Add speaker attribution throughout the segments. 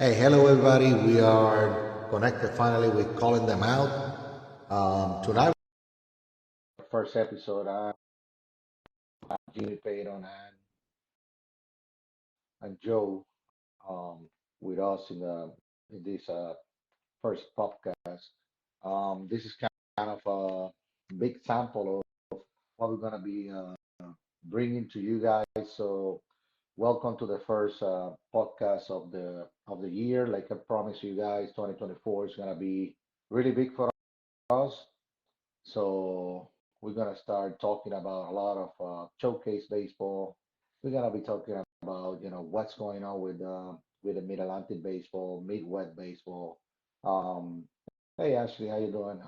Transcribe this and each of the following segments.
Speaker 1: Hey, hello everybody. We are connected finally with calling them out. Tonight, first episode, I have Jimmy Peyton and Joe um, with us in this first podcast. This is kind of a big sample of what we're gonna be bringing to you guys. So, welcome to the first podcast of the year. Like I promised you guys, 2024 is gonna be really big for us. So we're gonna start talking about a lot of showcase baseball. We're gonna be talking about what's going on with the Mid Atlantic baseball, Midwest baseball. Um, hey Ashley, how you doing?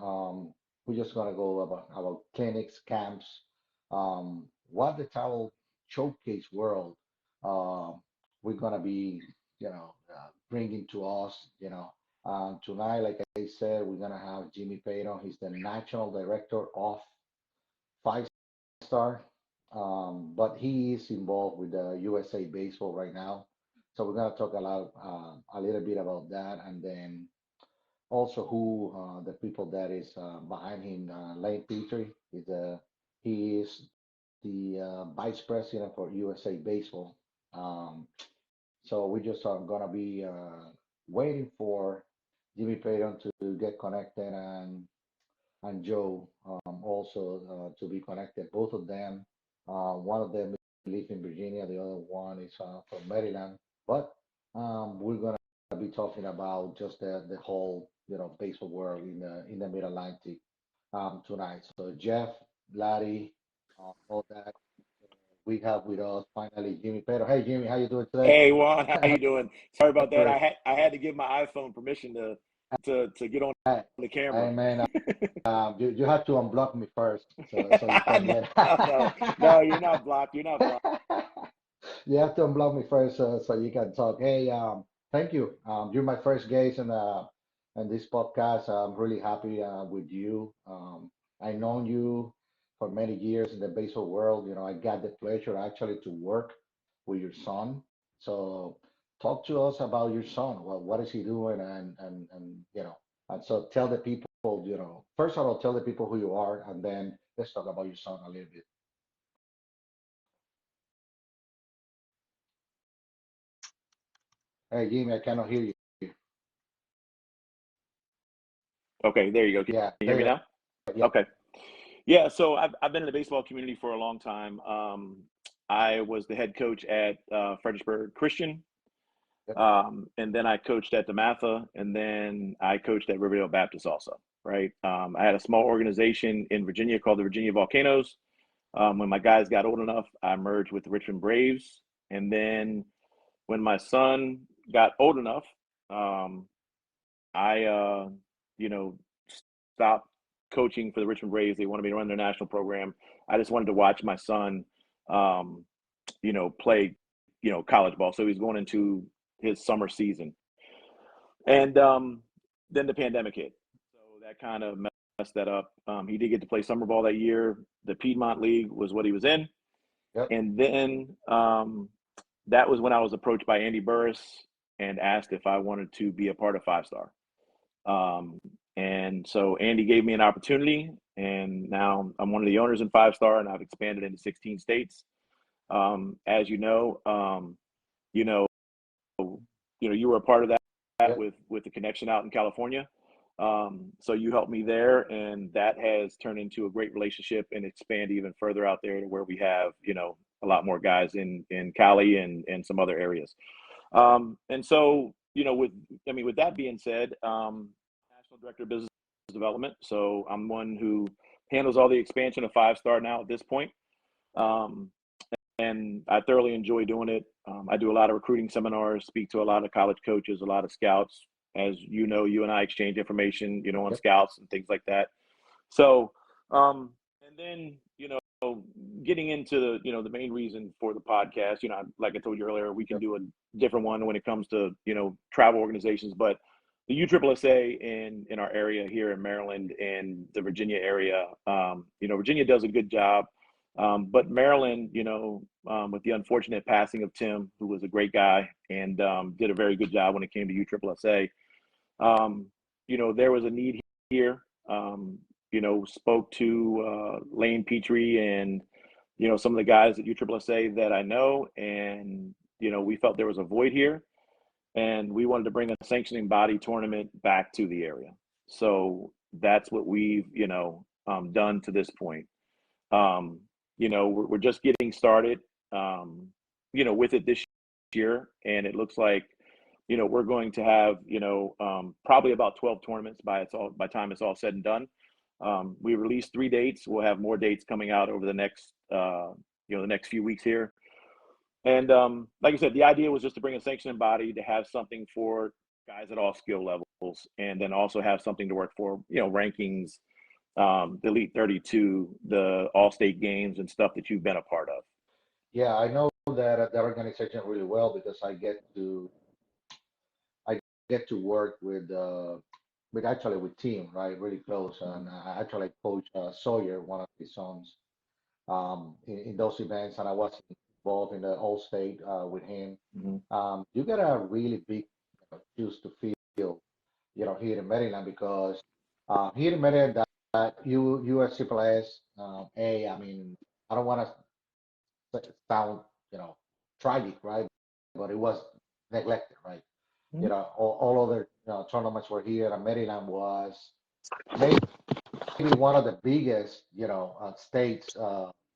Speaker 1: We're just gonna go about clinics, camps, what the travel showcase world. Um, we're gonna be bringing to us. Tonight, like I said, we're gonna have Jimmy Payton. He's the national director of Five Star, but he is involved with the USA Baseball right now. So we're gonna talk a little bit about that, and then also who the people that is behind him. Lane Petrie he is the vice president for USA Baseball. Um, so we just are gonna be waiting for Jimmy Payton to get connected and Joe also to be connected. Both of them, one of them lives in Virginia, the other one is from Maryland. But we're gonna be talking about just the whole baseball world in the Mid Atlantic tonight. So Jeff, Larry, all that we have with us finally Jimmy Pedro. Hey Jimmy, how you doing today?
Speaker 2: Hey Juan, how you doing? Sorry about that.
Speaker 1: Great.
Speaker 2: I had to give my iPhone permission to get on
Speaker 1: Hey,
Speaker 2: the camera.
Speaker 1: hey man, you have to unblock me first, so you can
Speaker 2: No,
Speaker 1: get.
Speaker 2: no, you're not blocked. You're not blocked.
Speaker 1: You have to unblock me first, so you can talk. Hey, thank you. You're my first guest in this podcast. I'm really happy with you. I known you for many years in the baseball world. I got the pleasure actually to work with your son. So talk to us about your son. What is he doing? And so tell the people, first of all, tell the people who you are, and then let's talk about your son a little bit. Hey, Jimmy, I cannot hear you.
Speaker 2: Okay, there you go. Can
Speaker 1: Yeah,
Speaker 2: you hear
Speaker 1: there
Speaker 2: me
Speaker 1: you
Speaker 2: now?
Speaker 1: go. Yeah.
Speaker 2: Okay. Yeah, so I've been in the baseball community for a long time. I was the head coach at Fredericksburg Christian,
Speaker 1: Yep.
Speaker 2: and then I coached at DeMatha, and then I coached at Riverdale Baptist also. Right. I had a small organization in Virginia called the Virginia Volcanoes. When my guys got old enough, I merged with the Richmond Braves. And then when my son got old enough, um, I, you know, stopped coaching for the Richmond Braves. They wanted me to run their national program. I just wanted to watch my son, um, play, college ball. So he's going into his summer season. And then the pandemic hit. So that kind of messed that up. He did get to play summer ball that year. The Piedmont League was what he was in.
Speaker 1: Yep.
Speaker 2: And then that was when I was approached by Andy Burris and asked if I wanted to be a part of Five Star. Um, and so Andy gave me an opportunity, and now I'm one of the owners in Five Star, and I've expanded into 16 states. As you know, you were a part of that
Speaker 1: Yep.
Speaker 2: with the connection out in California. So you helped me there, and that has turned into a great relationship and expand even further out there to where we have, a lot more guys in Cali and some other areas. And so, with that being said, National Director of Business Development. So I'm one who handles all the expansion of Five Star now at this point. Um, and I thoroughly enjoy doing it. I do a lot of recruiting seminars, speak to a lot of college coaches, a lot of scouts. As you know, you and I exchange information, on
Speaker 1: Yep.
Speaker 2: scouts and things like that. So, and then, getting into the main reason for the podcast, like I told you earlier, we can
Speaker 1: Yep.
Speaker 2: do a different one when it comes to, travel organizations, but the USSSA in our area here in Maryland and the Virginia area, Virginia does a good job But Maryland, with the unfortunate passing of Tim, who was a great guy and did a very good job when it came to USSSA, there was a need here. Spoke to Lane Petrie and some of the guys at USSSA that I know, and we felt there was a void here, and we wanted to bring a sanctioning body tournament back to the area. So that's what we've done to this point. We're just getting started, with it this year, and it looks like we're going to have probably about 12 tournaments by time it's all said and done. We released 3 dates. We'll have more dates coming out over the next the next few weeks here. And like I said, the idea was just to bring a sanctioning body to have something for guys at all skill levels, and then also have something to work for, rankings, the Elite 32, the All-State games, and stuff that you've been a part of.
Speaker 1: Yeah, I know that organization really well because I get to work with actually with Tim, right, really close, and I actually coach Sawyer, one of his sons, in those events, and I was involved in the All State with him. You got a really big shoes to fill, here in Maryland because here in Maryland, that USSSA, I mean, I don't want to sound, tragic, right? But it was neglected, right? All other tournaments were here, and Maryland was maybe one of the biggest, states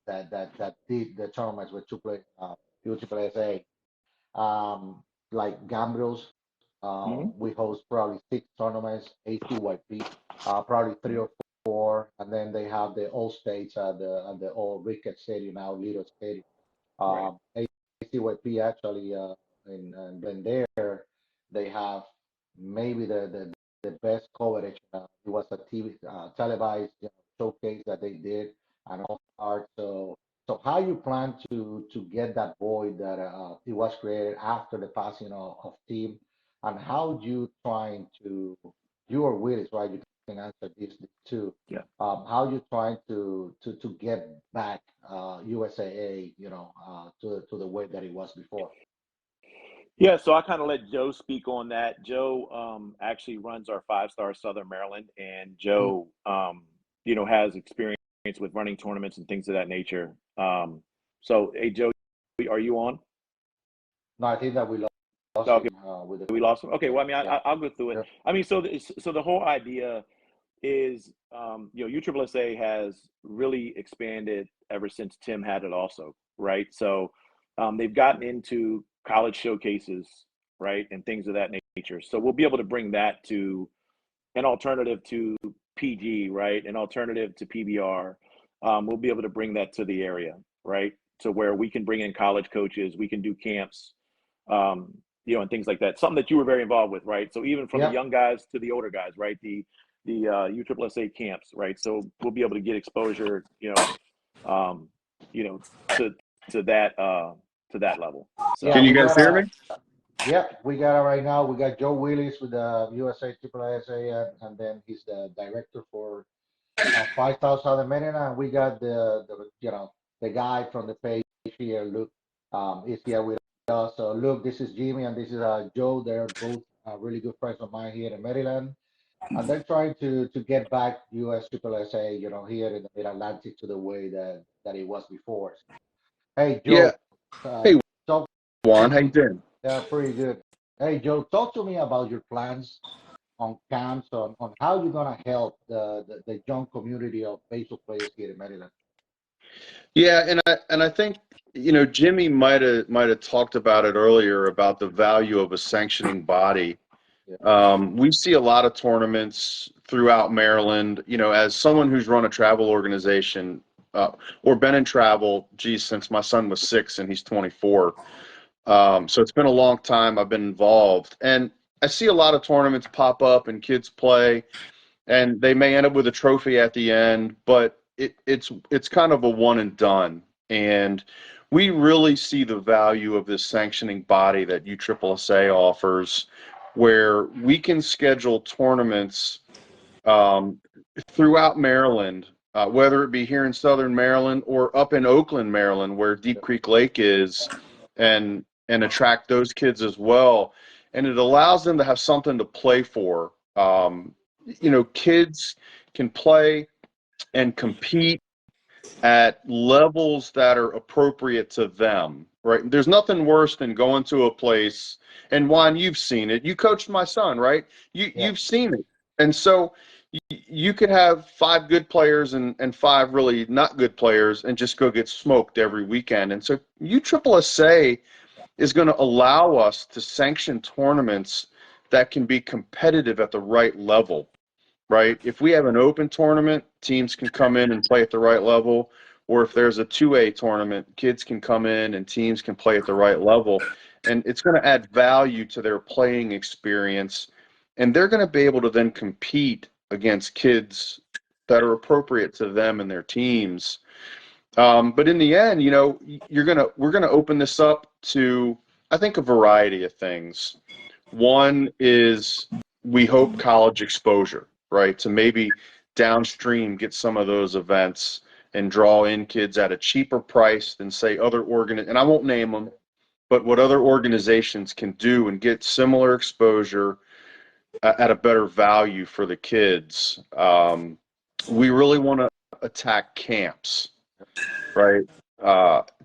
Speaker 1: that did the tournaments with USSSA. Like Gambrels, we host probably 6 tournaments, ACYP, probably 3 or 4, and then they have the all states at the old Ricketts Stadium, now Little Stadium.
Speaker 2: Right.
Speaker 1: ACYP actually in Glendale, they have maybe the best coverage. It was a TV televised showcase that they did, and all art. So how you plan to get that void that it was created after the passing of Tim, and how you trying to, you or Willis, right? You can answer this too.
Speaker 2: Yeah.
Speaker 1: How you trying to get back USAA, to the way that it was before?
Speaker 2: Yeah, so I kind of let Joe speak on that. Joe actually runs our 5-Star Southern Maryland, and Joe, has experience with running tournaments and things of that nature. So, hey, Joe, are you on?
Speaker 1: No, I think that we lost
Speaker 2: Okay,
Speaker 1: him with the
Speaker 2: we lost him. Okay, well, I mean,
Speaker 1: yeah.
Speaker 2: I'll go through it.
Speaker 1: Yeah.
Speaker 2: I mean, so the whole idea is, USSSA has really expanded ever since Tim had it also, right? So they've gotten into college showcases, right, and things of that nature. So we'll be able to bring that to an alternative to PG, right, an alternative to PBR. We'll be able to bring that to the area, right, to where we can bring in college coaches, we can do camps, and things like that. Something that you were very involved with, right? So even from the young guys to the older guys, right? The USSSA camps, right? So we'll be able to get exposure, to that level. So,
Speaker 1: Yeah,
Speaker 3: Can you
Speaker 1: we
Speaker 3: guys
Speaker 1: got
Speaker 3: hear me?
Speaker 1: we got right now. We got Joe Willis with the USSSA, and then he's the director for 5,000 Southern Maryland. And we got the guy from the page here, Luke, is here with us. So Luke, this is Jimmy, and this is Joe. They're both really good friends of mine here in Maryland, and they're trying to get back USSSA, here in the Mid Atlantic to the way that it was before. Hey,
Speaker 3: Yeah.
Speaker 1: Joe, uh,
Speaker 3: Hey,
Speaker 1: talk.
Speaker 3: Juan, how you doing?
Speaker 1: Yeah, pretty good. Hey, Joe, talk to me about your plans on camps, on how you're gonna help the young community of baseball players here in Maryland.
Speaker 3: Yeah, and I think Jimmy might have talked about it earlier about the value of a sanctioning body.
Speaker 1: Yeah.
Speaker 3: We see a lot of tournaments throughout Maryland. As someone who's run a travel organization or been in travel, geez, since my son was 6 and he's 24. So it's been a long time I've been involved, and I see a lot of tournaments pop up and kids play, and they may end up with a trophy at the end, but it's kind of a one and done. And we really see the value of this sanctioning body that USSSA offers, where we can schedule tournaments throughout Maryland whether it be here in Southern Maryland or up in Oakland, Maryland, where Deep Creek Lake is, and attract those kids as well. And it allows them to have something to play for. Kids can play and compete at levels that are appropriate to them, right? There's nothing worse than going to a place, and Juan, you've seen it. You coached my son, right? You've seen it. And so you could have 5 good players and 5 really not good players and just go get smoked every weekend. And so USSSA is going to allow us to sanction tournaments that can be competitive at the right level, right? If we have an open tournament, teams can come in and play at the right level. Or if there's a 2A tournament, kids can come in and teams can play at the right level. And it's going to add value to their playing experience. And they're going to be able to then compete against kids that are appropriate to them and their teams. But in the end, we're gonna open this up to, I think, a variety of things. One is, we hope, college exposure, right? To maybe downstream get some of those events and draw in kids at a cheaper price than, say, and I won't name them, but what other organizations can do and get similar exposure at a better value for the kids. We really want to attack camps, right?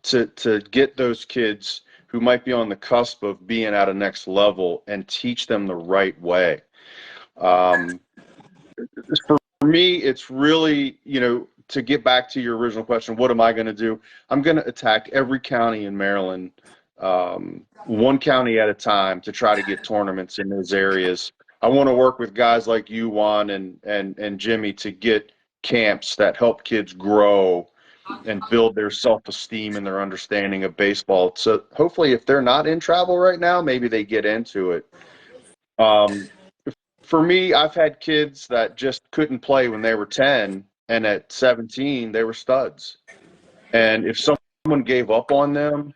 Speaker 3: To get those kids who might be on the cusp of being at a next level and teach them the right way. For me, it's really, to get back to your original question, what am I going to do? I'm going to attack every county in Maryland, one county at a time, to try to get tournaments in those areas. I want to work with guys like you, Juan, and Jimmy, to get camps that help kids grow and build their self-esteem and their understanding of baseball. So hopefully, if they're not in travel right now, maybe they get into it. For me, I've had kids that just couldn't play when they were 10, and at 17, they were studs. And if someone gave up on them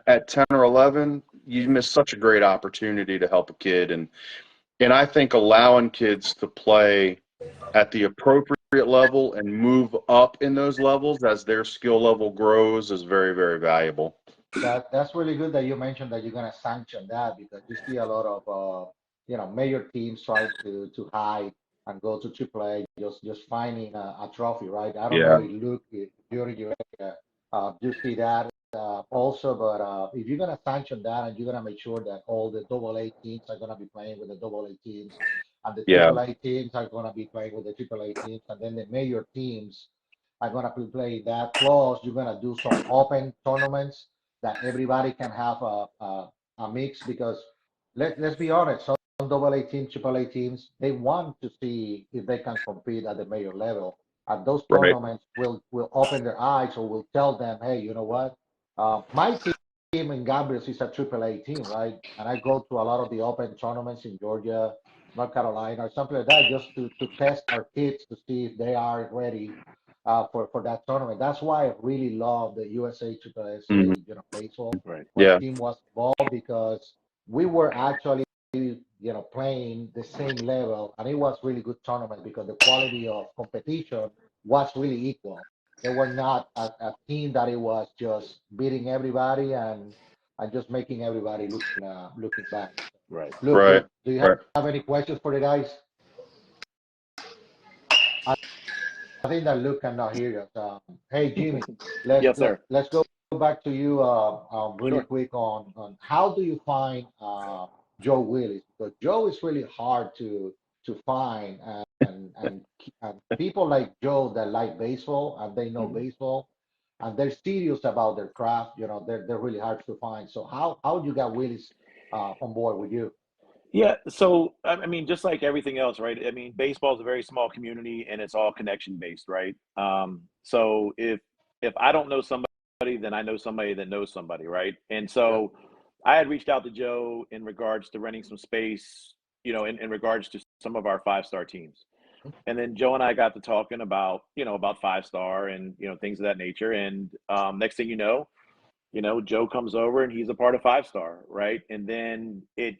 Speaker 3: at 10 or 11, you miss such a great opportunity to help a kid. And I think allowing kids to play at the appropriate level and move up in those levels as their skill level grows is very, very valuable.
Speaker 1: That's really good that you mentioned that you're gonna sanction that, because you see a lot of major teams try to hide and go to AAA, just finding a trophy, right? I don't know
Speaker 3: Yeah.
Speaker 1: if Luke, if you're in your area, you see that also, but if you're gonna sanction that and you're gonna make sure that all the AA teams are gonna be playing with the AA teams, and the
Speaker 3: Yeah.
Speaker 1: AAA teams are gonna be playing with the AAA teams, and then the major teams are gonna be playing that. Plus, you're gonna do some open tournaments that everybody can have a mix, because let's be honest, some AA teams, AAA teams, they want to see if they can compete at the major level. And those
Speaker 3: Right.
Speaker 1: tournaments will open their eyes, or will tell them, hey, you know what? My team in Gabriels is a AAA team, right? And I go to a lot of the open tournaments in Georgia, North Carolina, or something like that, just to test our kids to see if they are ready for that tournament. That's why I really love the USA AAA,
Speaker 3: Mhm.
Speaker 1: baseball,
Speaker 2: Right.
Speaker 1: when
Speaker 3: Yeah.
Speaker 1: team was involved, because we were actually, playing the same level, and it was really good tournament because the quality of competition was really equal. They were not a team that it was just beating everybody and just making everybody looking bad.
Speaker 2: Right.
Speaker 1: Look,
Speaker 3: Right.
Speaker 1: do you
Speaker 3: Right.
Speaker 1: have any questions for the guys? I think that Luke cannot hear us. Hey, Jimmy,
Speaker 2: Yes, sir.
Speaker 1: let's go back to you really
Speaker 2: Sure.
Speaker 1: quick on how do you find Joe Willis? Because Joe is really hard to find, and people like Joe that like baseball and they know
Speaker 2: Mhm.
Speaker 1: baseball and they're serious about their craft. They're really hard to find. So how you got Willis on board with you?
Speaker 2: Yeah. So, I mean, just like everything else, right? I mean, baseball is a very small community and it's all connection based, right? So if I don't know somebody, then I know somebody that knows somebody, right? And
Speaker 1: Yeah.
Speaker 2: so I had reached out to Joe in regards to renting some space, in regards to some of our 5-star teams. And then Joe and I got to talking about, about 5-star and, things of that nature. And next thing Joe comes over and he's a part of 5-star, right? And then it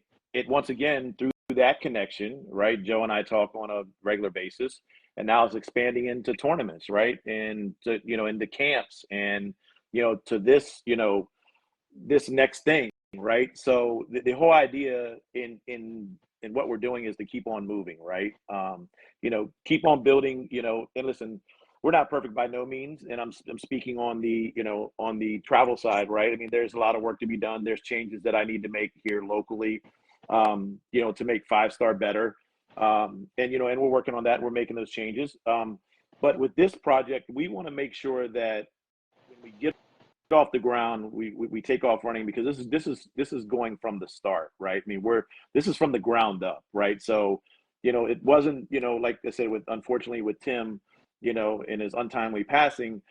Speaker 2: once again, through that connection, right? Joe and I talk on a regular basis. and now it's expanding into tournaments, right? And to, into camps, and to this, this next thing, right? So the whole idea in what we're doing is to keep on moving, right? Keep on building, and listen, we're not perfect by no means, and I'm speaking on the on the travel side, right? I mean, there's a lot of work to be done. There's changes that I need to make here locally, to make five-star better, and and we're working on that. We're making those changes, but with this project, we want to make sure that when we get off the ground, we take off running, because this is going from the start, right? I mean, this is from the ground up, right? So, it wasn't, like I said, unfortunately with Tim, in his untimely passing,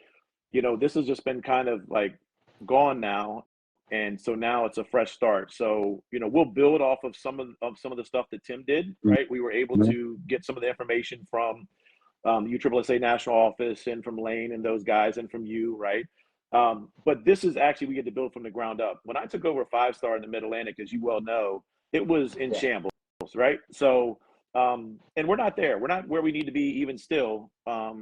Speaker 2: this has just been kind of like gone now, and so now it's a fresh start. So, we'll build off of some of the stuff that Tim did, right? We were able to get some of the information from the USSSA national office, and from Lane and those guys, and from you, right? But this is actually, we get to build from the ground up. When I took over Five Star in the Mid-Atlantic, as you well know, it was in shambles, right? So, and we're not there. We're not where we need to be even still, but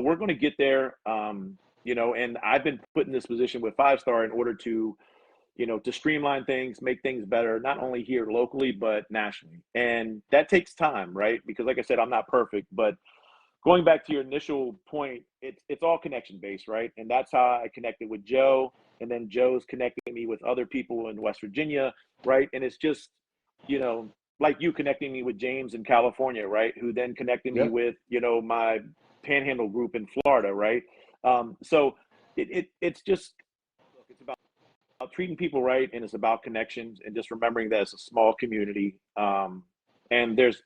Speaker 2: we're going to get there, and I've been put in this position with Five Star in order to, to streamline things, make things better, not only here locally, but nationally. And that takes time, right? Because like I said, I'm not perfect, but going back to your initial point, it's all connection based, right? And that's how I connected with Joe, and then Joe's connecting me with other people in West Virginia, right? And it's just, like you connecting me with James in California, right? Who then connected me with, my Panhandle group in Florida, right? So it's just, look, it's about treating people right, and it's about connections, and just remembering that it's a small community, and there's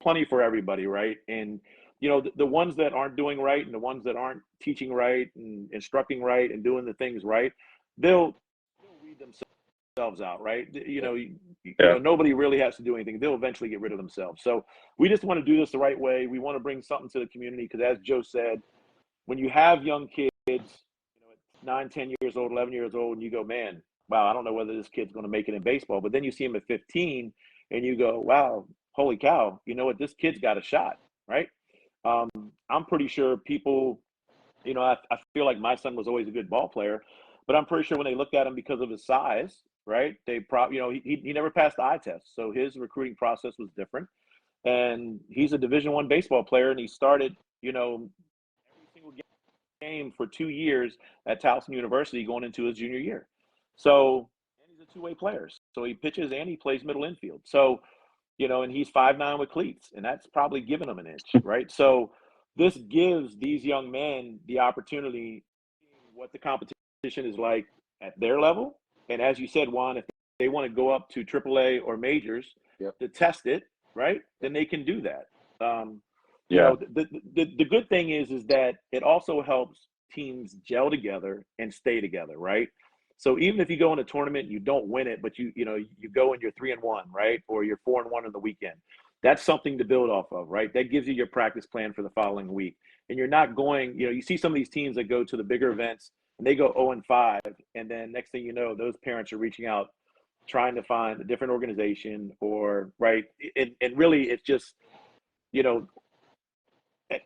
Speaker 2: plenty for everybody, right? And the ones that aren't doing right, and the ones that aren't teaching right and instructing right and doing the things right, they'll weed themselves out, right? Nobody really has to do anything. They'll eventually get rid of themselves. So we just want to do this the right way. We want to bring something to the community, because as Joe said, when you have young kids, at 9, 10 years old, 11 years old, and you go, man, wow, I don't know whether this kid's going to make it in baseball. But then you see him at 15, and you go, wow, holy cow, you know what? This kid's got a shot, right? I'm pretty sure people, I feel like my son was always a good ball player, but I'm pretty sure when they looked at him because of his size, right, they probably, he never passed the eye test. So his recruiting process was different. And he's a Division I baseball player, and he started, every single game for 2 years at Towson University going into his junior year. So, and he's a two-way player. So he pitches and he plays middle infield. So, and he's 5'9" with cleats, and that's probably giving him an inch, right? So this gives these young men the opportunity to see what the competition is like at their level. And as you said, Juan, if they want to go up to AAA or majors to test it, right, then they can do that. The good thing is that it also helps teams gel together and stay together, right? So even if you go in a tournament and you don't win it, but you go and you're 3-1, right? Or you're 4-1 in the weekend. That's something to build off of, right? That gives you your practice plan for the following week. And you're not going, you see some of these teams that go to the bigger events and they go 0-5, and then next thing you know, those parents are reaching out trying to find a different organization, or right. And really it's just,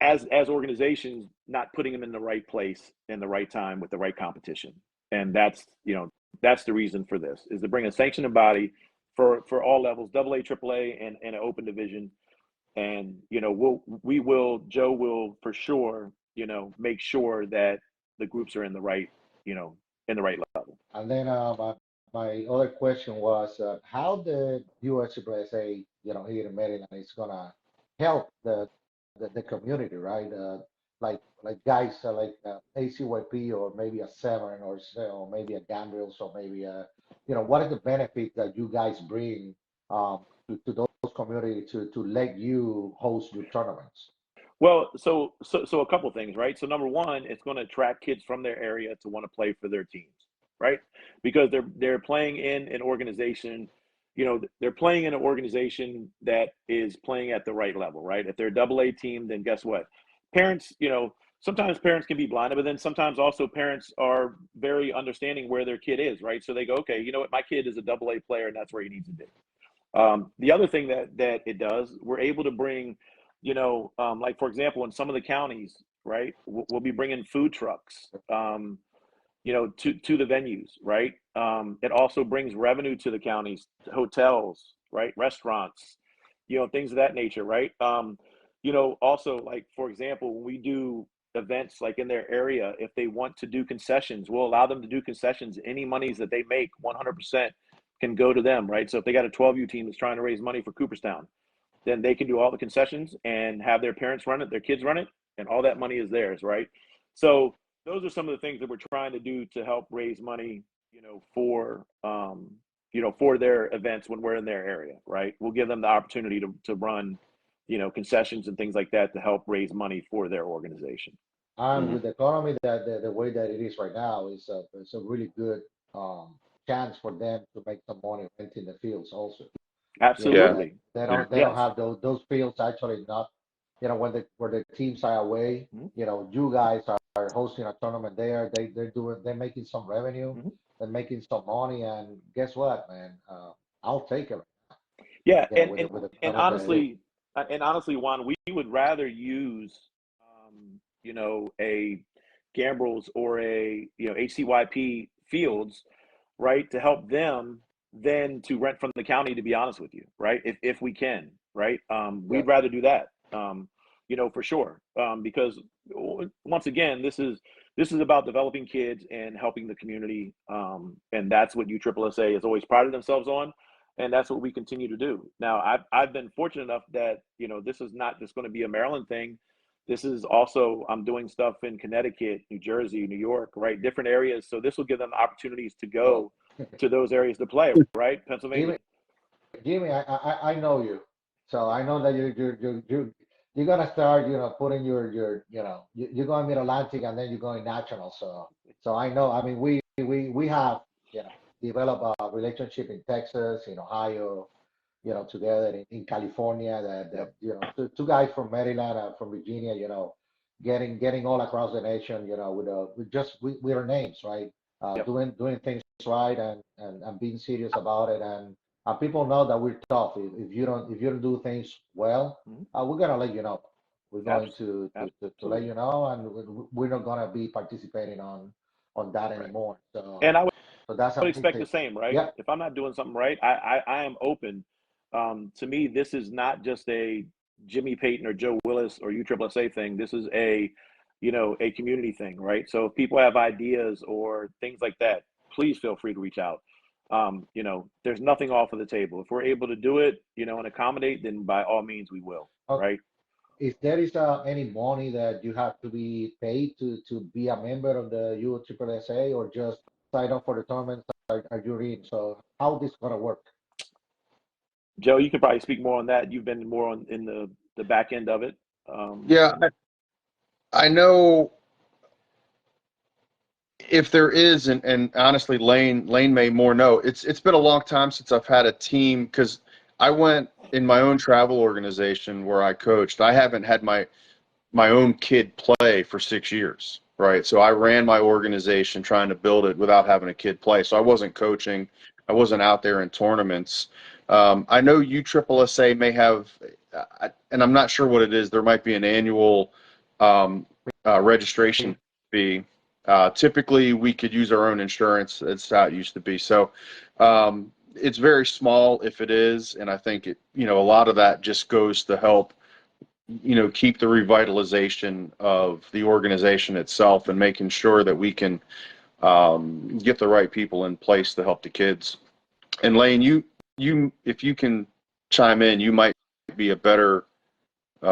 Speaker 2: as organizations not putting them in the right place in the right time with the right competition. And that's the reason for this, is to bring a sanctioning body for all levels, AA, AAA, and an open division. And Joe will for sure make sure that the groups are in the right level.
Speaker 1: And then my other question was, how the USSA, here in Maryland, is gonna help the community, right? Like guys like ACYP, or maybe a Severn, or maybe a Gambriels, or maybe what is the benefit that you guys bring to those communities to let you host your tournaments?
Speaker 2: Well, so a couple of things, right? So number one, it's going to attract kids from their area to want to play for their teams, right? Because they're playing in an organization, they're playing in an organization that is playing at the right level, right? If they're a AA team, then guess what? Parents, sometimes parents can be blinded, but then sometimes also parents are very understanding where their kid is, right? So they go, okay, you know what? My kid is a AA player, and that's where he needs to be. The other thing that it does, we're able to bring like for example, in some of the counties, right, we'll be bringing food trucks, to the venues, right? It also brings revenue to the counties, to hotels, right, restaurants, things of that nature, right? Also, like for example, when we do events like in their area, if they want to do concessions, we'll allow them to do concessions. Any monies that they make, 100% can go to them, right? So if they got a 12U team that's trying to raise money for Cooperstown, then they can do all the concessions and have their parents run it, their kids run it, and all that money is theirs, right? So those are some of the things that we're trying to do to help raise money, for their events when we're in their area, right? We'll give them the opportunity to run, concessions and things like that to help raise money for their organization.
Speaker 1: And
Speaker 3: Mhm.
Speaker 1: with the economy that the way that it is right now is it's a really good chance for them to make some money renting the fields also.
Speaker 3: Yeah.
Speaker 2: Absolutely.
Speaker 3: Yeah.
Speaker 1: They don't
Speaker 2: Yes.
Speaker 1: have those fields actually not, when where the teams are away,
Speaker 2: Mhm.
Speaker 1: you guys are hosting a tournament there. They're making some revenue,
Speaker 2: Mhm.
Speaker 1: they're making some money, and guess what, man? I'll take it.
Speaker 2: Yeah,
Speaker 1: With
Speaker 2: and
Speaker 1: the
Speaker 2: and
Speaker 1: economy that it is.
Speaker 2: honestly, Juan, we would rather use, a Gambrels or a HCYP Fields, right, to help them than to rent from the county. To be honest with you, right, if we can, right,
Speaker 1: Yeah.
Speaker 2: we'd rather do that, for sure, because once again, this is about developing kids and helping the community, and that's what USSSA has always prided themselves on, and that's what we continue to do. Now, I've been fortunate enough that this is not just going to be a Maryland thing. This is also, I'm doing stuff in Connecticut, New Jersey, New York, right, different areas. So this will give them opportunities to
Speaker 1: Oh,
Speaker 2: go to those areas to play, right, Pennsylvania.
Speaker 1: Jimmy, Jimmy, I know you, so I know that you're gonna start, putting you're going Mid Atlantic and then you're going national. So I know. I mean, we have, developed a relationship in Texas, in Ohio, together in California. That
Speaker 2: Yep.
Speaker 1: two guys from Maryland and from Virginia, getting all across the nation, with our names, right?
Speaker 2: Yep.
Speaker 1: Doing things right, and being serious about it, and people know that we're tough. If you don't do things well,
Speaker 2: Mhm.
Speaker 1: we're gonna let you know. We're going to let
Speaker 2: Absolutely.
Speaker 1: you know, and we're not gonna be participating on that
Speaker 2: Right.
Speaker 1: anymore.
Speaker 2: And I
Speaker 1: So that's a
Speaker 2: would
Speaker 1: big
Speaker 2: expect
Speaker 1: thing.
Speaker 2: the same, right?
Speaker 1: Yep.
Speaker 2: If I'm not doing something right, I am open. To me, this is not just a Jimmy Peyton or Joe Willis or USSSA thing. This is a community thing, right? So if people have ideas or things like that, please feel free to reach out. There's nothing off of the table. If we're able to do it, and accommodate, then by all means we will, right?
Speaker 1: If there is any money that you have to be paid to be a member of the USSSA, or just sign up for the tournaments, are you in? So how this gonna work?
Speaker 2: Joe, you can probably speak more on that. You've been more on in the back end of it.
Speaker 3: Yeah. I know if there is, and honestly, Lane may more know. It's been a long time since I've had a team, because I went in my own travel organization where I coached. I haven't had my own kid play for 6 years, right? So I ran my organization trying to build it without having a kid play. So I wasn't coaching. I wasn't out there in tournaments. I know USSSA may have, and I'm not sure what it is. There might be an annual registration fee. Typically, we could use our own insurance. That's how it used to be. So it's very small if it is, and I think a lot of that just goes to help keep the revitalization of the organization itself, and making sure that we can get the right people in place to help the kids. And Lane, if you can chime in, you might be a better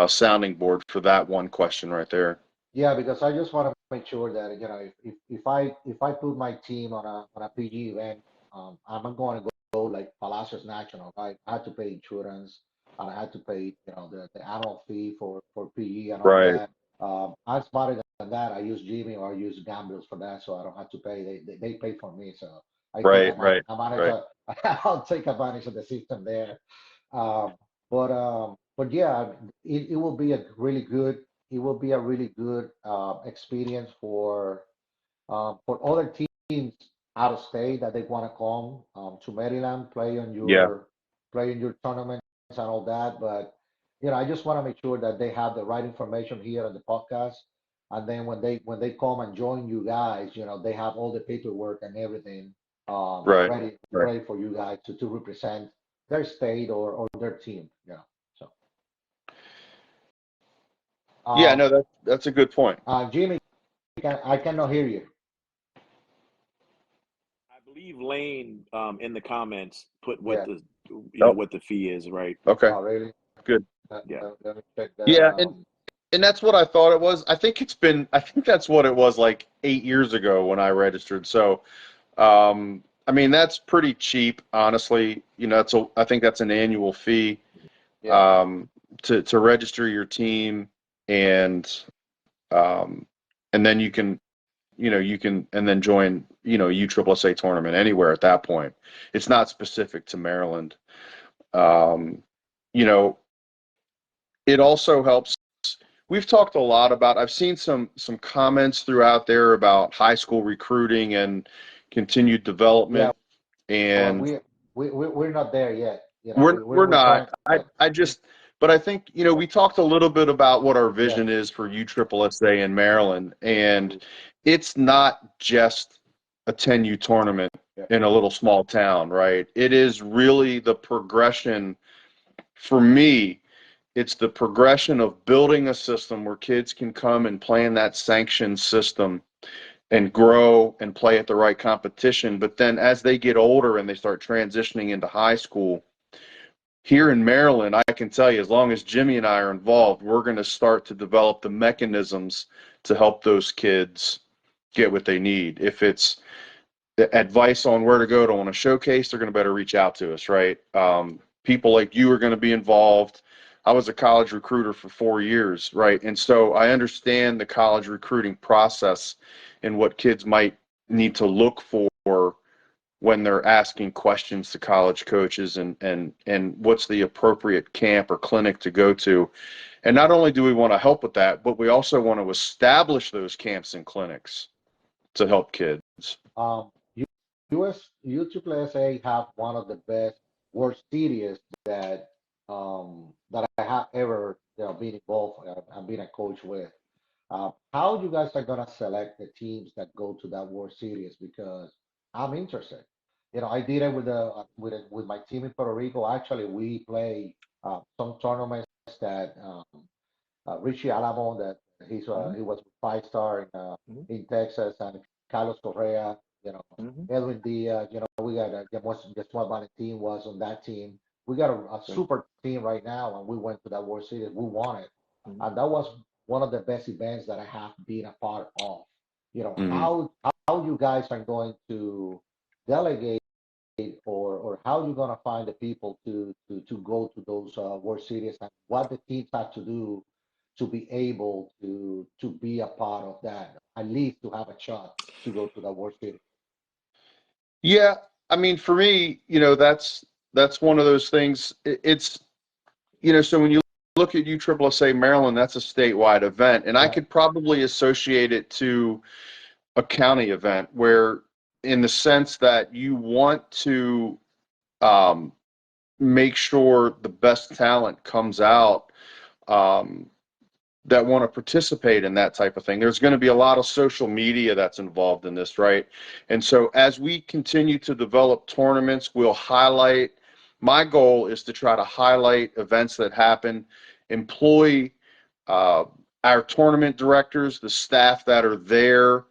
Speaker 3: sounding board for that one question right there.
Speaker 1: Yeah, because I just want to make sure that, if I put my team on a PG event, I'm not going to go like Palacios National, right? I had to pay insurance, and I had to pay, the annual fee for PG and all
Speaker 3: Right,
Speaker 1: that. I smarter than that. I use Jimmy, or I use Gambles for that, so I don't have to pay. They pay for me, so I take
Speaker 3: right, right,
Speaker 1: advantage
Speaker 3: right.
Speaker 1: of I'll take advantage of the system there. Um, but yeah, it will be a really good it will be a really good experience for other teams out of state that they want to come to Maryland,
Speaker 3: Yeah,
Speaker 1: play in your tournaments and all that. But I just want to make sure that they have the right information here on the podcast. And then when they come and join you guys, they have all the paperwork and everything
Speaker 3: Right.
Speaker 1: ready
Speaker 3: Right.
Speaker 1: ready for you guys to represent their state or their team. So
Speaker 3: Yeah,
Speaker 1: um
Speaker 3: no, that's a good point.
Speaker 1: Jimmy, I cannot hear you.
Speaker 2: I believe Lane in the comments put what
Speaker 1: Yeah.
Speaker 2: the
Speaker 3: Oh,
Speaker 2: what the fee is, right?
Speaker 3: okay,
Speaker 1: Oh, really?
Speaker 3: good.
Speaker 2: Yeah.
Speaker 1: Let me check that.
Speaker 3: Yeah, and that's what I thought it was. I think that's what it was like 8 years ago when I registered. So, I mean, that's pretty cheap, honestly. I think that's an annual fee,
Speaker 1: Yeah.
Speaker 3: um, to register your team, and um, and then and then join, USSSA tournament anywhere at that point. It's not specific to Maryland. Um, you know, it also helps. We've talked a lot about. I've seen some comments throughout there about high school recruiting and continued
Speaker 1: Yeah.
Speaker 3: development,
Speaker 1: Well,
Speaker 3: and
Speaker 1: we're not there yet.
Speaker 3: we're
Speaker 1: We're trying.
Speaker 3: not.
Speaker 1: Yeah.
Speaker 3: But I think we talked a little bit about what our
Speaker 1: Yeah.
Speaker 3: vision is for USSSA in Maryland,
Speaker 1: Mhm.
Speaker 3: and it's not just a 10U tournament
Speaker 1: Yeah.
Speaker 3: in a little small town, right? It is really the progression for me. It's the progression of building a system where kids can come and play in that sanctioned system and grow and play at the right competition. But then as they get older and they start transitioning into high school, here in Maryland, I can tell you, as long as Jimmy and I are involved, we're going to start to develop the mechanisms to help those kids get what they need. If it's advice on where to go to want a showcase, they're going to better reach out to us, right? People like you are going to be involved. I was a college recruiter for 4 years, right? And so I understand the college recruiting process and what kids might need to look for when they're asking questions to college coaches, and what's the appropriate camp or clinic to go to. And not only do we want to help with that, but we also want to establish those camps and clinics to help kids.
Speaker 1: Um, USSSA have one of the best World Series that I have ever been involved and been a coach with. How you guys are gonna select the teams that go to that World Series? Because I'm interested. I did it with my team in Puerto Rico. Actually, we play some tournaments that Richie Alamo, that
Speaker 2: Mm-hmm.
Speaker 1: he was 5 star
Speaker 2: Mm-hmm.
Speaker 1: in Texas, and Carlos Correa,
Speaker 2: Mm-hmm.
Speaker 1: Edwin Diaz. We got just what Valentin was on that team. We got a super team right now, and we went to that World Series. We won it,
Speaker 2: Mm-hmm.
Speaker 1: and that was one of the best events that I have been a part of.
Speaker 3: Mm-hmm.
Speaker 1: How you guys are going to delegate, or how you gonna find the people to go to those World Series, and what the teams have to do to be able to be a part of that, at least to have a shot to go to the World Series.
Speaker 3: Yeah, I mean, for me, that's one of those things. It's so when you look at USSSA Maryland, that's a statewide event, and I
Speaker 1: Right.
Speaker 3: could probably associate it to a county event where, in the sense that you want to um, make sure the best talent comes out, um, that want to participate in that type of thing. There's going to be a lot of social media that's involved in this, right? And so as we continue to develop tournaments, we'll highlight. My goal is to try to highlight events that happen, employ uh, our tournament directors, the staff that are there,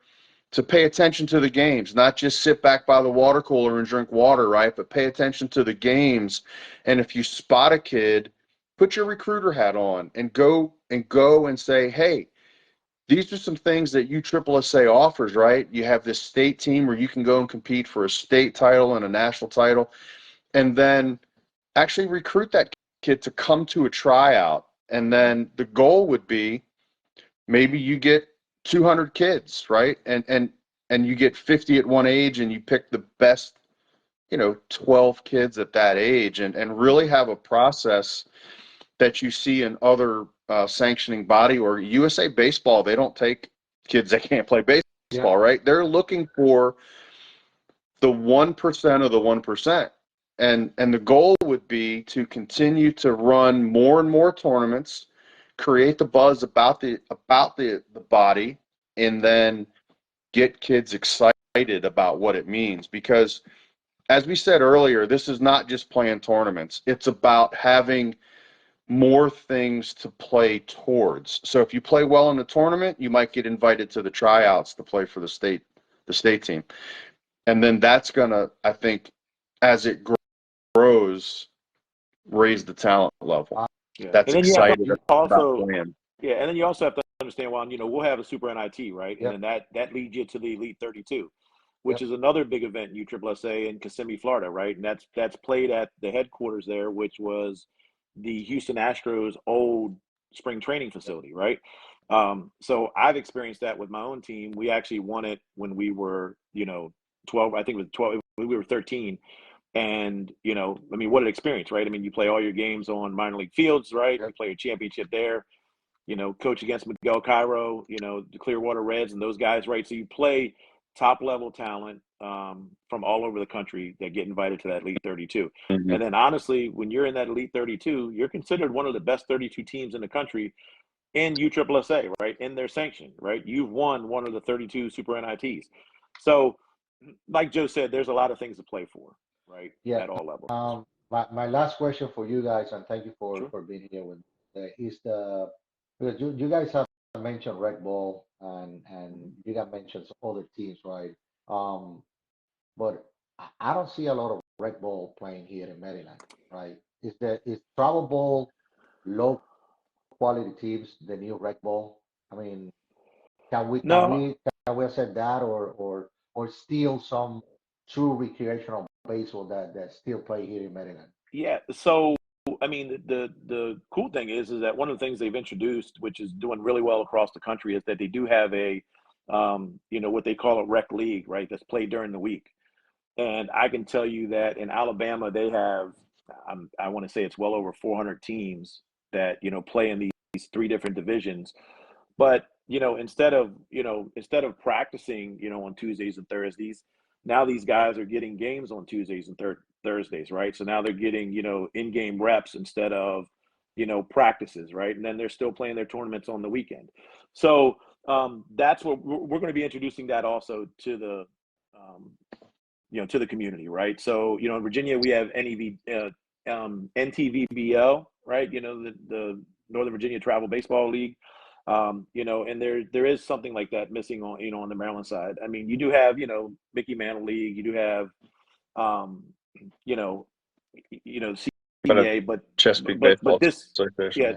Speaker 3: to pay attention to the games, not just sit back by the water cooler and drink water, right? But pay attention to the games. And if you spot a kid, put your recruiter hat on and go and say, hey, these are some things that USSSA offers, right? You have this state team where you can go and compete for a state title and a national title, and then actually recruit that kid to come to a tryout. And then the goal would be, maybe you get 200 kids, right? And you get 50 at one age, and you pick the best, 12 kids at that age, and really have a process that you see in other sanctioning body. Or USA Baseball, they don't take kids that can't play
Speaker 1: Yeah.
Speaker 3: baseball, right? They're looking for the 1% of the 1%. And the goal would be to continue to run more and more tournaments, create the buzz about the body, and then get kids excited about what it means. Because as we said earlier, this is not just playing tournaments. It's about having more things to play towards. So if you play well in the tournament, you might get invited to the tryouts to play for the state team. And then that's gonna, I think, as it grows, raise the talent level.
Speaker 2: Yeah.
Speaker 3: That's
Speaker 2: And then you have
Speaker 3: excited
Speaker 2: to
Speaker 3: about
Speaker 2: also,
Speaker 3: playing.
Speaker 2: yeah, and then you also have to understand, well, we'll have a Super NIT, right? And
Speaker 1: Yep.
Speaker 2: then that leads you to the Elite 32, which
Speaker 1: Yep.
Speaker 2: is another big event in USSSA in Kissimmee, Florida, right? And that's played at the headquarters there, which was the Houston Astros' old spring training facility, right? So I've experienced that with my own team. We actually won it when we were, 12. I think it was 12. We were 13. And, what an experience, right? You play all your games on minor league fields, right?
Speaker 1: Yep.
Speaker 2: You play a championship there, coach against Miguel Cairo, the Clearwater Reds and those guys, right? So you play top level talent from all over the country that get invited to that Elite 32.
Speaker 3: Mm-hmm.
Speaker 2: And then honestly, when you're in that Elite 32, you're considered one of the best 32 teams in the country in USSSA, right? In their sanction, right? You've won one of the 32 Super NITs. So like Joe said, there's a lot of things to play for, right?
Speaker 1: Yeah.
Speaker 2: At all levels.
Speaker 1: My last question for you guys, and thank you
Speaker 2: Sure.
Speaker 1: for being here with is because you guys have mentioned Red Bull and you got mentioned some other teams, right? But I don't see a lot of Red Bull playing here in Maryland, right? Is travel ball low quality teams the new Red Bull? I mean, can we can
Speaker 2: No,
Speaker 1: we can we accept that or still some true recreational baseball that still play here in Maryland?
Speaker 2: yeah. So the cool thing is that one of the things they've introduced, which is doing really well across the country, is that they do have a what they call a rec league, right? That's played during the week. And I can tell you that in Alabama they have I want to say it's well over 400 teams that play in these three different divisions. But instead of practicing on Tuesdays and Thursdays, now these guys are getting games on Tuesdays and Thursdays, right? So now they're getting in-game reps instead of practices, right? And then they're still playing their tournaments on the weekend. So that's what we're going to be introducing that also to the to the community, right? So in Virginia we have NTVBL, right? The Northern Virginia Travel Baseball League. And there is something like that missing on the Maryland side. You do have Mickey Mantle League, you do have you know
Speaker 3: But a
Speaker 2: CBA,
Speaker 3: Chesapeake
Speaker 2: but
Speaker 3: Baseball
Speaker 2: this
Speaker 3: Association.
Speaker 2: yeah,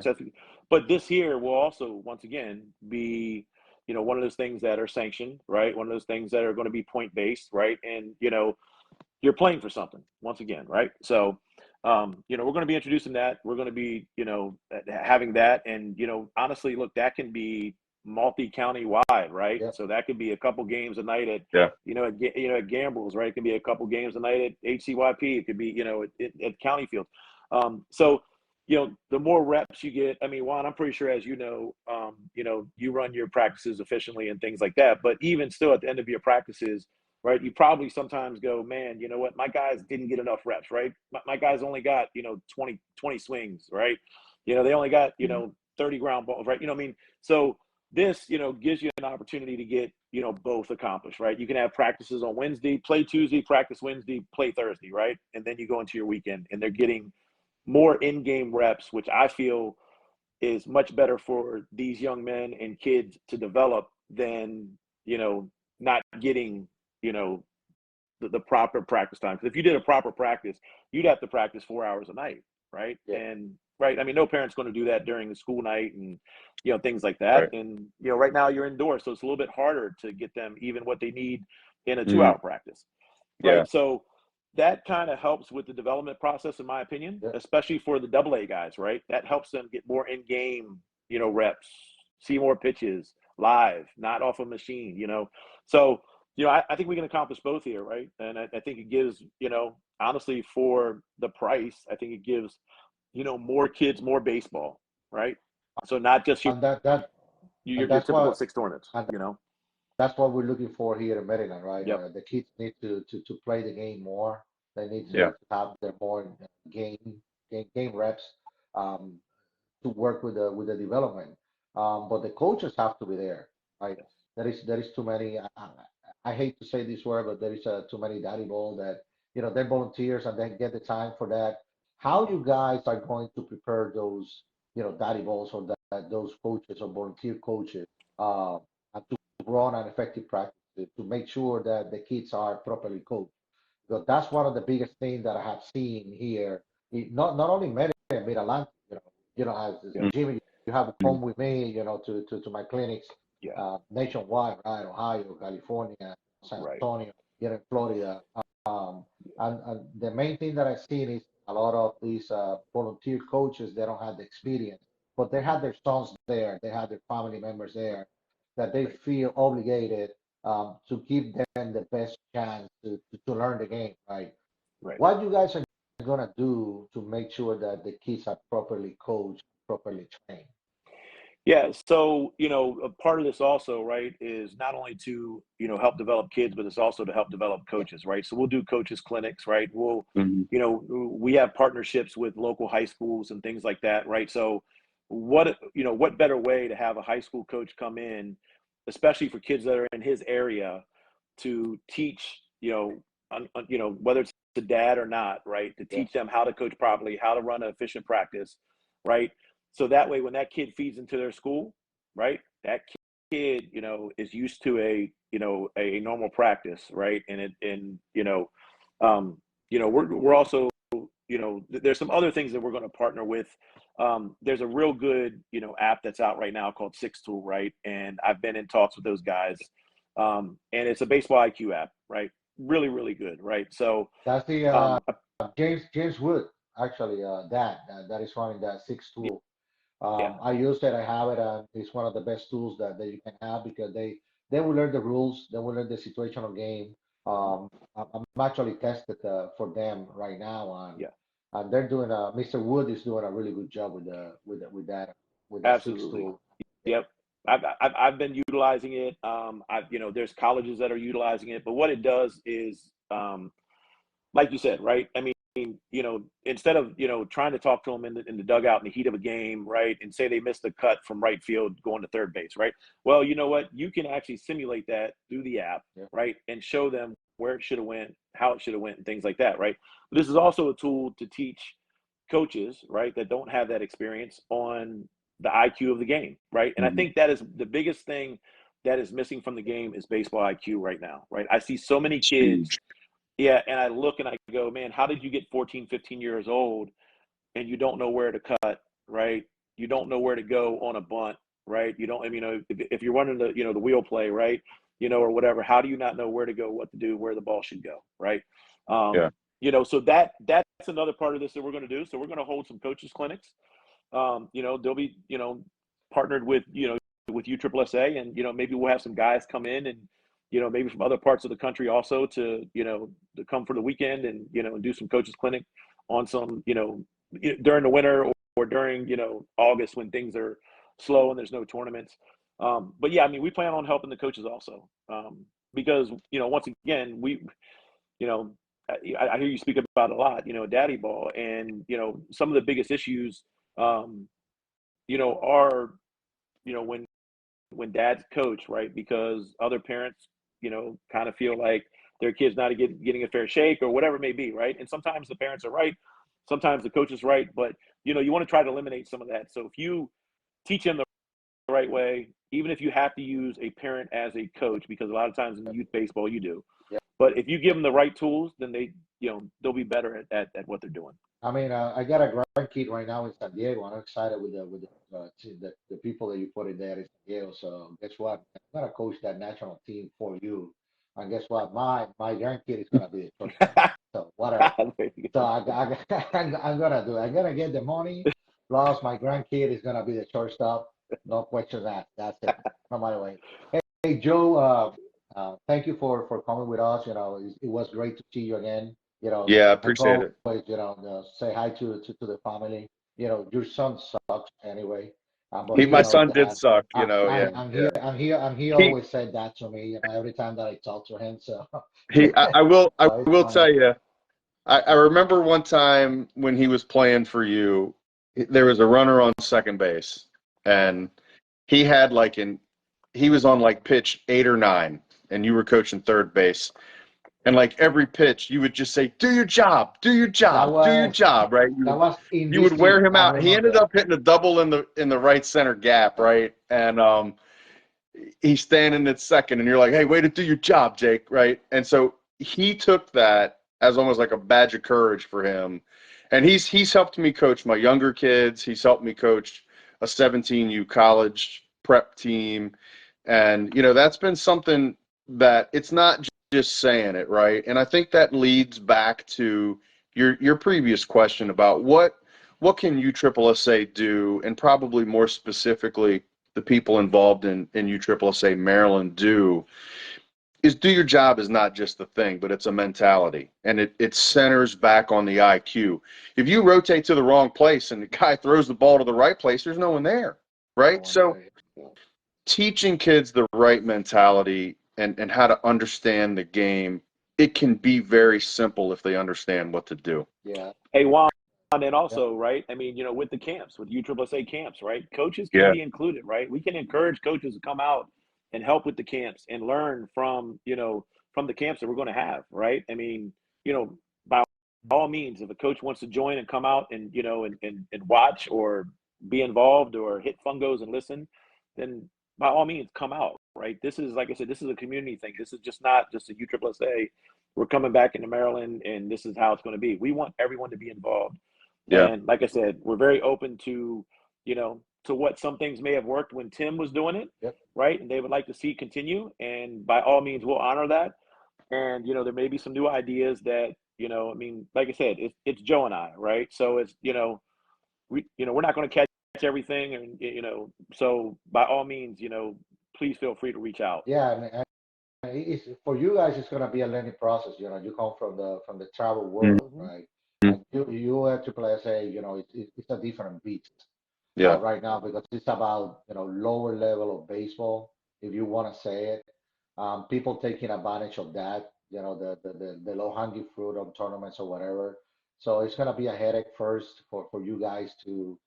Speaker 2: but this here will also once again be one of those things that are sanctioned, right? One of those things that are going to be point based, right? And you're playing for something once again, right? So we're going to be introducing that. We're going to be having that, and honestly, look, that can be multi-county wide, right?
Speaker 1: Yeah.
Speaker 2: So that could be a couple games a night at
Speaker 3: Yeah.
Speaker 2: at Gambles, right? It can be a couple games a night at HCYP. It could be at County Field. So the more reps you get, Juan, I'm pretty sure, as you run your practices efficiently and things like that. But even still, at the end of your practices, right, you probably sometimes go, man, you know what, my guys didn't get enough reps, right? My guys only got 20 swings, right? They only got 30 ground balls, right? So this gives you an opportunity to get both accomplished, right? You can have practices on Wednesday, play Tuesday, practice Wednesday, play Thursday, right? And then you go into your weekend, and they're getting more in-game reps, which I feel is much better for these young men and kids to develop than not getting the proper practice time. Because if you did a proper practice, you'd have to practice 4 hours a night, right?
Speaker 1: Yeah.
Speaker 2: And right, no parent's going to do that during the school night and things like that.
Speaker 3: Right.
Speaker 2: And right now you're indoors, so it's a little bit harder to get them even what they need in a 2
Speaker 3: Mhm.
Speaker 2: hour practice, right?
Speaker 3: Yeah.
Speaker 2: So that kind of helps with the development process, in my opinion,
Speaker 1: Yeah.
Speaker 2: especially for the AA guys, right? That helps them get more in-game, reps, see more pitches live, not off a machine, So, I think we can accomplish both here, right? And I think it gives, honestly, for the price, I think it gives, more kids more baseball, right? So not just
Speaker 1: And and
Speaker 2: your
Speaker 1: that's
Speaker 2: typical
Speaker 1: what
Speaker 2: 6 tournaments,
Speaker 1: and that's what we're looking for here in Maryland, right?
Speaker 2: Yep.
Speaker 1: The kids need to play the game more. They need
Speaker 3: Yeah.
Speaker 1: to have their more game reps um, to work with the development. But the coaches have to be there, right?
Speaker 2: Yes.
Speaker 1: There is too many. I hate to say this word, but there is too many daddy ball that they're volunteers and they get the time for that. How you guys are going to prepare those daddy balls or those coaches or volunteer coaches uh, and to run an effective practice to make sure that the kids are properly coached? Because that's one of the biggest things that I have seen here. Not only Mid Atlantic, as
Speaker 2: Yeah.
Speaker 1: Jimmy, you have
Speaker 3: Mhm.
Speaker 1: come with me, to my clinics
Speaker 2: Yeah.
Speaker 1: nationwide, right? Ohio, California, San
Speaker 2: Right.
Speaker 1: Antonio, here in Florida. Um, and the main thing that I've seen is a lot of these volunteer coaches, they don't have the experience, but they have their sons there, they have their family members there, that they
Speaker 2: Right.
Speaker 1: feel obligated to give them the best chance to learn the game, right?
Speaker 2: Right.
Speaker 1: What you guys are gonna do to make sure that the kids are properly coached, properly trained?
Speaker 2: Yeah, so a part of this also, right, is not only to help develop kids, but it's also to help develop
Speaker 1: Yeah,
Speaker 2: coaches, right? So we'll do coaches clinics, right? We'll,
Speaker 3: Mhm.
Speaker 2: we have partnerships with local high schools and things like that, right? So what better way to have a high school coach come in, especially for kids that are in his area, to teach, whether it's a dad or not, right? To
Speaker 1: yeah,
Speaker 2: teach them how to coach properly, how to run an efficient practice, right? So that way, when that kid feeds into their school, right, that kid, is used to a normal practice, right? Um, we're also, there's some other things that we're going to partner with. There's a real good, app that's out right now called Six Tool, right? And I've been in talks with those guys. And it's a baseball IQ app, right? Really, really good, right? So,
Speaker 1: that's the
Speaker 2: um,
Speaker 1: James Wood actually that is running that six tool.
Speaker 2: yeah,
Speaker 1: I use it. I have it. It's one of the best tools that you can have because they will learn the rules. They will learn the situational game. I'm actually tested for them right now,
Speaker 2: yeah,
Speaker 1: and they're doing. Mr. Wood is doing a really good job with that six
Speaker 2: absolutely.
Speaker 1: tool. Yeah,
Speaker 2: Yep. I've been utilizing it. There's colleges that are utilizing it, but what it does is, like you said, right? I mean, instead of, trying to talk to them in the dugout in the heat of a game, right? And say they missed a cut from right field going to third base, right? Well, you know what? You can actually simulate that through the app,
Speaker 1: yeah,
Speaker 2: right? And show them where it should have went, how it should have went, and things like that, right? But this is also a tool to teach coaches, right, that don't have that experience on the IQ of the game, right? And I
Speaker 3: Mhm.
Speaker 2: think that is the biggest thing that is missing from the game is baseball IQ right now, right? I see so many
Speaker 3: It's
Speaker 2: kids,
Speaker 3: huge.
Speaker 2: yeah, and I look and I go, man, how did you get 14, 15 years old and you don't know where to cut, right? You don't know where to go on a bunt, right? You don't, I mean, if you're running the wheel play, right? Or whatever, how do you not know where to go, what to do, where the ball should go, right?
Speaker 3: Yeah.
Speaker 2: So that's another part of this that we're going to do. So we're going to hold some coaches clinics. They'll be, partnered with USSSA, and, maybe we'll have some guys come in and, maybe from other parts of the country also to come for the weekend and, and do some coaches clinic on some, during the winter or during, August when things are slow and there's no tournaments. But yeah, I mean, we plan on helping the coaches also, because, once again, you know, I hear you speak about a lot, daddy ball, and, some of the biggest issues, um, are, when dads coach, right? Because other parents, kind of feel like their kid's not getting a fair shake or whatever it may be, right? And sometimes the parents are right, sometimes the coach is right, but you want to try to eliminate some of that. So if you teach them the right way, even if you have to use a parent as a coach, because a lot of times in youth baseball you do,
Speaker 1: yeah.
Speaker 2: but if you give them the right tools, then they'll be better at what they're doing.
Speaker 1: I mean, I got a grandkid right now in San Diego. I'm excited with the people that you put in there in San Diego. So guess what? I'm gonna coach that national team for you. And guess what? My grandkid is gonna be the shortstop. So whatever.
Speaker 2: There you
Speaker 1: So
Speaker 2: go.
Speaker 1: I'm gonna do it. I'm gonna get the money. Plus, my grandkid is gonna be the shortstop. No questions asked. That's it. No matter what. Hey, Joe. Thank you for coming with us. It was great to see you again.
Speaker 3: Yeah, I
Speaker 1: Like
Speaker 3: appreciate
Speaker 1: always,
Speaker 3: it.
Speaker 1: say hi to the family. Your son sucks anyway, but
Speaker 3: He,
Speaker 1: he
Speaker 3: my
Speaker 1: knows
Speaker 3: son did
Speaker 1: that.
Speaker 3: suck, yeah, yeah.
Speaker 1: And he
Speaker 3: He,
Speaker 1: always said that to me. Every time that I talk to him. So
Speaker 3: he, I will
Speaker 1: so it's
Speaker 3: will
Speaker 1: funny.
Speaker 3: tell you. I remember one time when he was playing for you, there was a runner on second base, and he had he was on like pitch 8 or 9, and you were coaching third base. And like every pitch, you would just say, "Do your job, do your
Speaker 1: That
Speaker 3: job, do your
Speaker 1: was
Speaker 3: job," right?
Speaker 1: that was in
Speaker 3: You
Speaker 1: this
Speaker 3: would wear
Speaker 1: team.
Speaker 3: him
Speaker 1: I
Speaker 3: out. He ended
Speaker 1: remember.
Speaker 3: up hitting a double in the right center gap,
Speaker 1: Yeah.
Speaker 3: right? And he's standing at second, and you're like, "Hey, way to do your job, Jake," right? And so he took that as almost like a badge of courage for him, and he's helped me coach my younger kids. He's helped me coach a 17U college prep team, and that's been something that it's not just saying it, right? And I think that leads back to your previous question about what can USSSA do, and probably more specifically the people involved in USSSA Maryland do your job is not just the thing, but it's a mentality, and it centers back on the IQ. If you rotate to the wrong place and the guy throws the ball to the right place, there's no one there,
Speaker 1: No
Speaker 3: right?
Speaker 1: one
Speaker 3: So
Speaker 1: there. Yeah.
Speaker 3: teaching kids the right mentality and how to understand the game, it can be very simple if they understand what to do.
Speaker 1: Yeah.
Speaker 2: Hey, Juan, and
Speaker 1: Yeah.
Speaker 2: also, right? I mean, with the camps, with USSSA camps, right? Coaches can
Speaker 3: Yeah.
Speaker 2: be included, right? We can encourage coaches to come out and help with the camps and learn from the camps that we're going to have, right? I mean, by all means, if a coach wants to join and come out and and watch or be involved or hit fungos and listen, then by all means come out, right? This is, like I said, this is a community thing. This is just not just a USSSA. We're coming back into Maryland, and this is how it's going to be. We want everyone to be involved.
Speaker 3: Yeah.
Speaker 2: And like I said, we're very open to what some things may have worked when Tim was doing it,
Speaker 1: Yep.
Speaker 2: right? And they would like to see continue. And by all means, we'll honor that. And there may be some new ideas that I mean, like I said, it's Joe and I, right? So it's we're not going to catch everything, and so by all means, please feel free to reach out.
Speaker 1: Yeah. It's for you guys. It's gonna be a learning process. You come from the travel world,
Speaker 2: Hmm.
Speaker 1: right? And you have to play. Say, it's a different beast
Speaker 3: Yeah.
Speaker 1: right now because it's about lower level of baseball, if you want to say it. People taking advantage of that. The low hanging fruit on tournaments or whatever. So it's gonna be a headache first for you guys to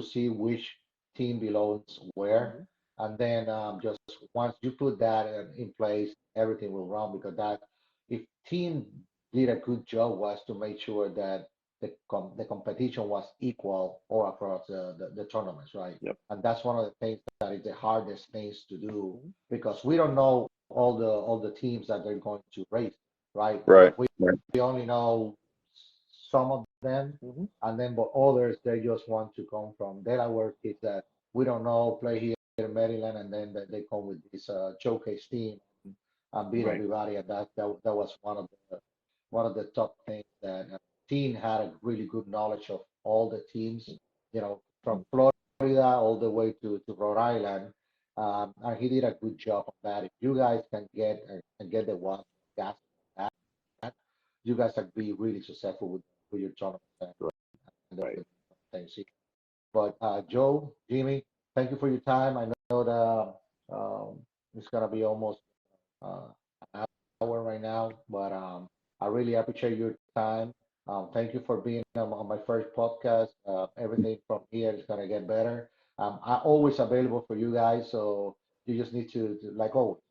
Speaker 1: see which team belongs where,
Speaker 2: Hmm.
Speaker 1: and then just once you put that in place, everything will run because that if team did a good job was to make sure that the competition was equal all across the tournaments, right?
Speaker 2: Yep.
Speaker 1: And that's one of the things that is the hardest things to do
Speaker 2: Hmm.
Speaker 1: because we don't know all the teams that they're going to race, right?
Speaker 3: Right.
Speaker 1: We
Speaker 3: Right.
Speaker 1: we only know some of them,
Speaker 2: Hmm.
Speaker 1: and then but others they just want to come from Delaware kids that we don't know play here in Maryland, and then they come with this showcase team and beat
Speaker 2: Right.
Speaker 1: everybody. And that was one of the top things that team had a really good knowledge of all the teams, from Florida all the way to Rhode Island, and he did a good job of that. If you guys can get the one gas that, you guys can be really successful with your tournament and
Speaker 2: Right.
Speaker 1: the things. But Joe, Jimmy, thank you for your time. I know that it's gonna be almost uh, an hour right now, but I really appreciate your time. Thank you for being on my first podcast. Everything from here is gonna get better. I'm always available for you guys, so you just need to like always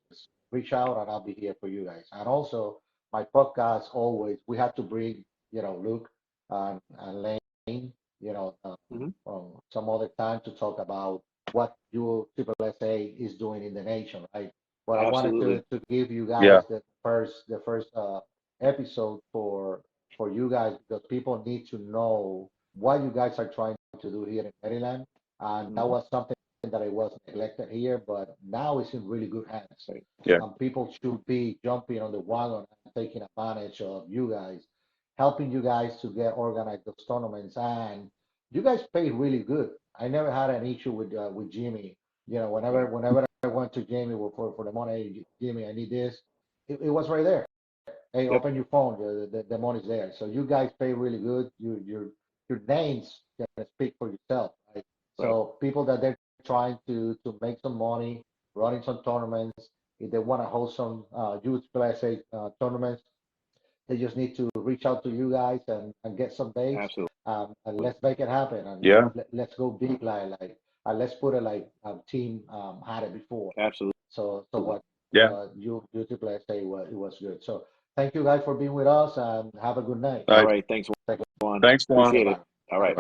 Speaker 1: reach out, and I'll be here for you guys. And also, my podcast always we have to bring Luke and Lane,
Speaker 2: Hmm.
Speaker 1: some other time to talk about what USSSA is doing in the nation, right? But I wanted to,
Speaker 2: Absolutely.
Speaker 1: to give you
Speaker 3: Yeah.
Speaker 1: guys the first episode for you guys because people need to know what you guys are trying to do here in Maryland, and that
Speaker 2: Hmm.
Speaker 1: was something that I was neglected here, but now it's in really good hands.
Speaker 2: Right.
Speaker 3: Yeah.
Speaker 1: People should be jumping on the wagon and taking advantage of you guys, helping you guys to get organized those tournaments, and you guys paid really good. I never had an issue with Jimmy.
Speaker 2: Right.
Speaker 1: Whenever I went to Jimmy for the money, hey, Jimmy, I need this. It was right there. Hey,
Speaker 2: Yep.
Speaker 1: open your phone. The money's there. So you guys pay really good. Your names can speak for yourself, right?
Speaker 2: Right.
Speaker 1: So people that they're trying to make some money, running some tournaments, if they want to host some youth class A tournaments, They just need to reach out to you guys and get some dates,
Speaker 2: Absolutely.
Speaker 1: and let's make it happen. And
Speaker 3: Yeah.
Speaker 1: let's go big, let's put it like team had it before.
Speaker 2: Absolutely.
Speaker 1: So what
Speaker 3: Yeah.
Speaker 1: you two players say, it was good. So thank you guys for being with us, and have a good night.
Speaker 3: All
Speaker 2: All
Speaker 3: right.
Speaker 2: right. Thanks, Juan.
Speaker 3: Thanks, Juan.
Speaker 2: Appreciate it.
Speaker 1: Bye-bye.
Speaker 2: All right.